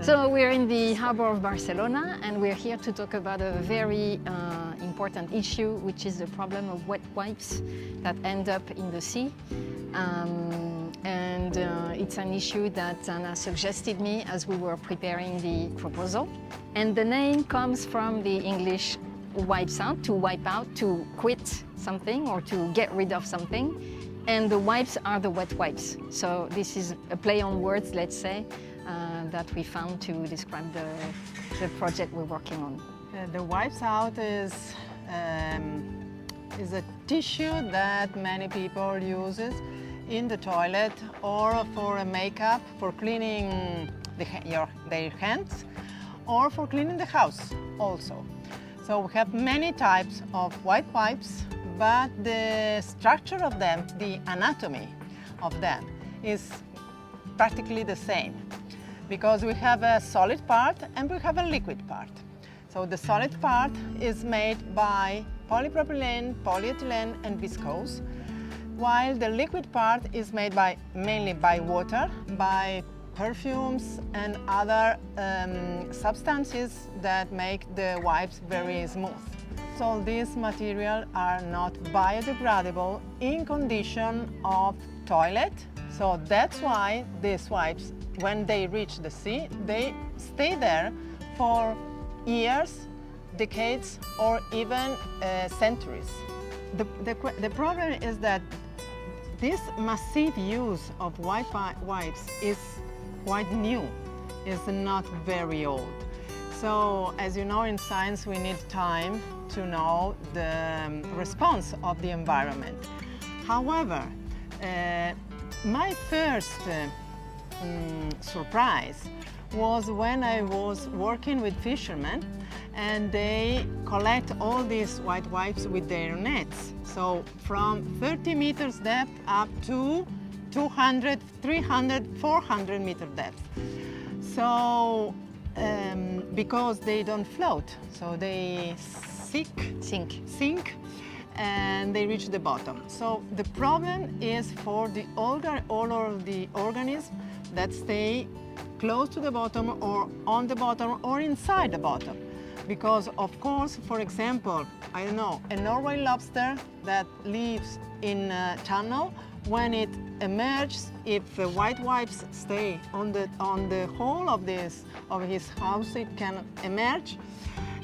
So we're in the harbor of Barcelona, and we're here to talk about a very important issue, which is the problem of wet wipes that end up in the sea. It's an issue that Anna suggested me as we were preparing the proposal. And the name comes from the English wipes out, to wipe out, to quit something or to get rid of something. And the wipes are the wet wipes. So this is a play on words, let's say, that we found to describe the project we're working on. The wipes out is a tissue that many people use in the toilet or for a makeup, for cleaning their hands, or for cleaning the house also. So we have many types of white wipes, but the structure of them, the anatomy of them, is practically the same, because we have a solid part and we have a liquid part. So the solid part is made by polypropylene, polyethylene and viscose, while the liquid part is made mainly by water, by perfumes and other substances that make the wipes very smooth. So these materials are not biodegradable in condition of toilet. So that's why these wipes, when they reach the sea, they stay there for years, decades, or even centuries. The problem is that this massive use of white wipes is quite new, is not very old. So, as you know, in science we need time to know the response of the environment. However, my first surprise was when I was working with fishermen and they collect all these white wipes with their nets. So from 30 meters depth up to 200, 300, 400 meter depth. So because they don't float, so they sink and they reach the bottom. So the problem is for all of the organisms that stay close to the bottom or on the bottom or inside the bottom. Because of course, for example, I don't know, a Norway lobster that lives in a channel, when it emerges, if the white wipes stay on the whole of his house, it can emerge.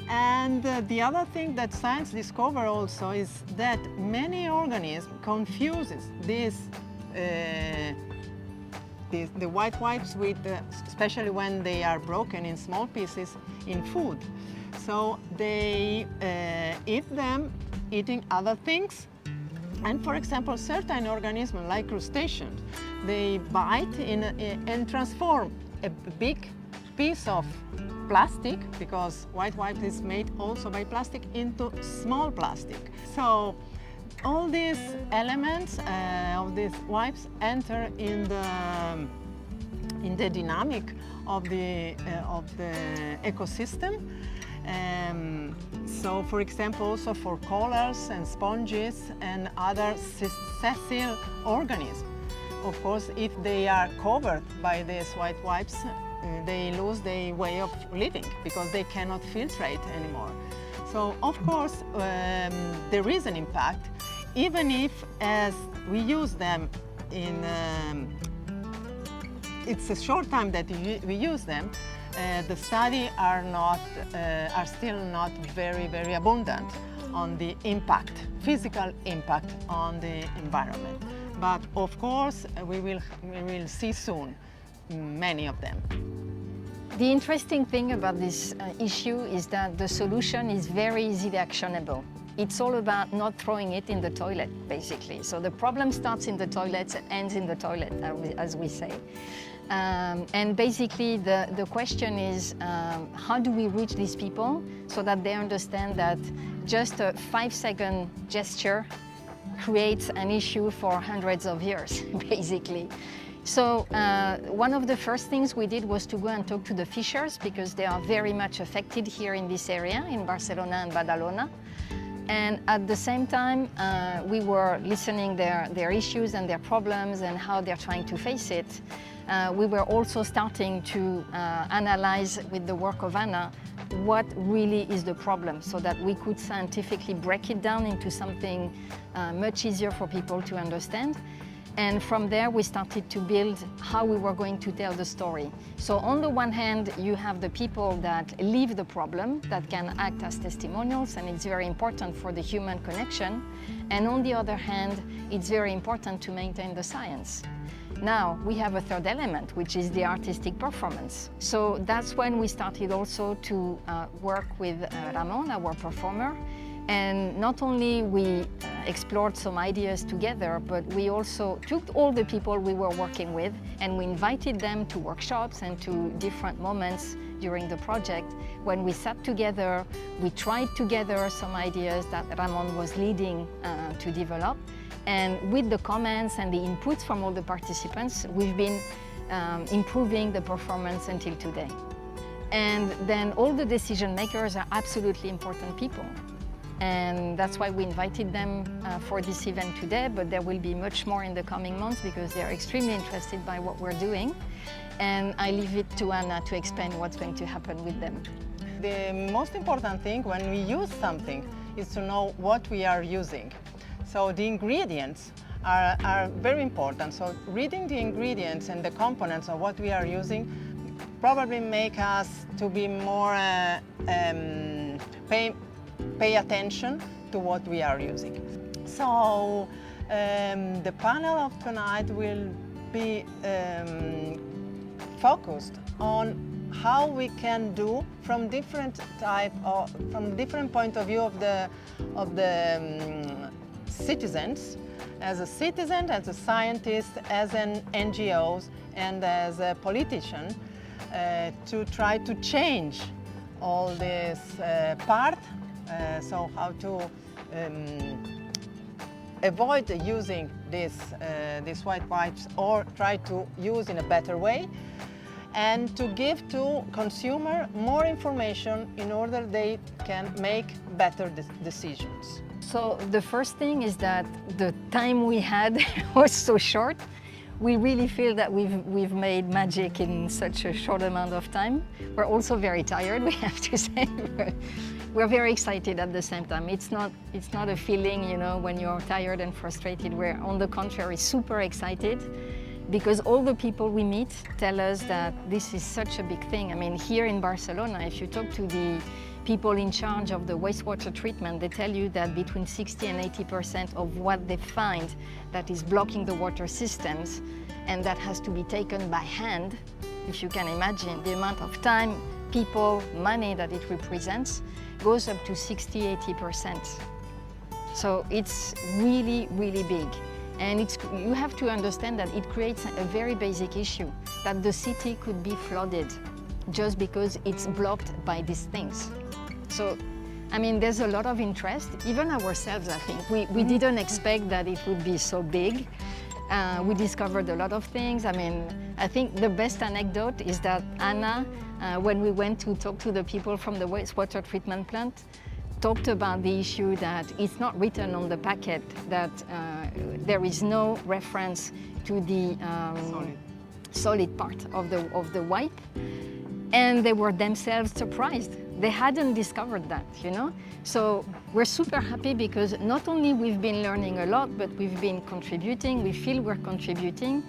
And the other thing that science discovered also is that many organisms confuses the white wipes with, especially when they are broken in small pieces, in food. So they eat them, eating other things. And for example, certain organisms like crustaceans, they bite and transform a big piece of plastic, because white wipe is made also by plastic, into small plastic. So all these elements of these wipes enter in the dynamic of the ecosystem. So for example, also for corals and sponges and other sessile organisms. Of course, if they are covered by these white wipes, they lose their way of living because they cannot filtrate anymore. So of course, there is an impact, even if as we use them it's a short time that we use them. The studies are still not very abundant on the impact, physical impact on the environment. But of course, we will see soon many of them. The interesting thing about this issue is that the solution is very easily actionable. It's all about not throwing it in the toilet, basically. So the problem starts in the toilet and ends in the toilet, as we say. And basically the question is, how do we reach these people so that they understand that just a 5-second gesture creates an issue for hundreds of years, basically. So one of the first things we did was to go and talk to the fishers, because they are very much affected here in this area, in Barcelona and Badalona. And at the same time, we were listening their issues and their problems and how they're trying to face it. We were also starting to analyze with the work of Anna what really is the problem so that we could scientifically break it down into something much easier for people to understand. And from there, we started to build how we were going to tell the story. So on the one hand, you have the people that live the problem, that can act as testimonials, and it's very important for the human connection. And on the other hand, it's very important to maintain the science. Now, we have a third element, which is the artistic performance. So that's when we started also to work with Ramon, our performer. And not only we explored some ideas together, but we also took all the people we were working with and we invited them to workshops and to different moments during the project. When we sat together, we tried together some ideas that Ramon was leading to develop. And with the comments and the inputs from all the participants, we've been improving the performance until today. And then all the decision makers are absolutely important people. And that's why we invited them for this event today, but there will be much more in the coming months because they're extremely interested by what we're doing. And I leave it to Anna to explain what's going to happen with them. The most important thing when we use something is to know what we are using. So the ingredients are very important. So reading the ingredients and the components of what we are using probably make us to be more pay attention to what we are using. So the panel of tonight will be focused on how we can do from different point of view of the citizens, as a citizen, as a scientist, as an NGOs, and as a politician, to try to change all this part. So how to avoid using these white pipes or try to use in a better way, and to give to consumer more information in order they can make better decisions. So the first thing is that the time we had was so short. We really feel that we've made magic in such a short amount of time. We're also very tired, we have to say. We're very excited at the same time. It's not a feeling, you know, when you're tired and frustrated. We're, on the contrary, super excited because all the people we meet tell us that this is such a big thing. I mean, here in Barcelona, if you talk to the people in charge of the wastewater treatment, they tell you that between 60 and 80% of what they find that is blocking the water systems and that has to be taken by hand, if you can imagine the amount of time, people, money that it represents, goes up to 60, 80%. So it's really, really big. And you have to understand that it creates a very basic issue, that the city could be flooded just because it's blocked by these things. So, I mean, there's a lot of interest, even ourselves, I think. We didn't expect that it would be so big. We discovered a lot of things. I mean, I think the best anecdote is that Anna, when we went to talk to the people from the wastewater treatment plant, talked about the issue that it's not written on the packet, that there is no reference to the solid part of the wipe. And they were themselves surprised. They hadn't discovered that, you know? So we're super happy because not only we've been learning a lot, but we've been contributing, we feel we're contributing,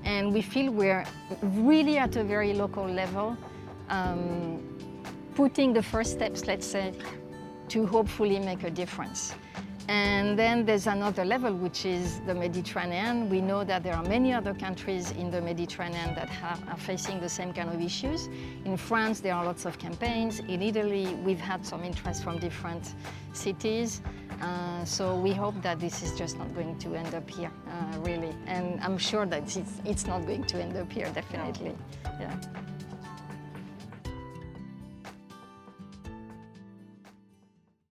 and we feel we're really at a very local level, putting the first steps, let's say, to hopefully make a difference. And then there's another level, which is the Mediterranean. We know that there are many other countries in the Mediterranean that are facing the same kind of issues. In France, there are lots of campaigns. In Italy, we've had some interest from different cities. So we hope that this is just not going to end up here, really. And I'm sure that it's not going to end up here, definitely. Yeah.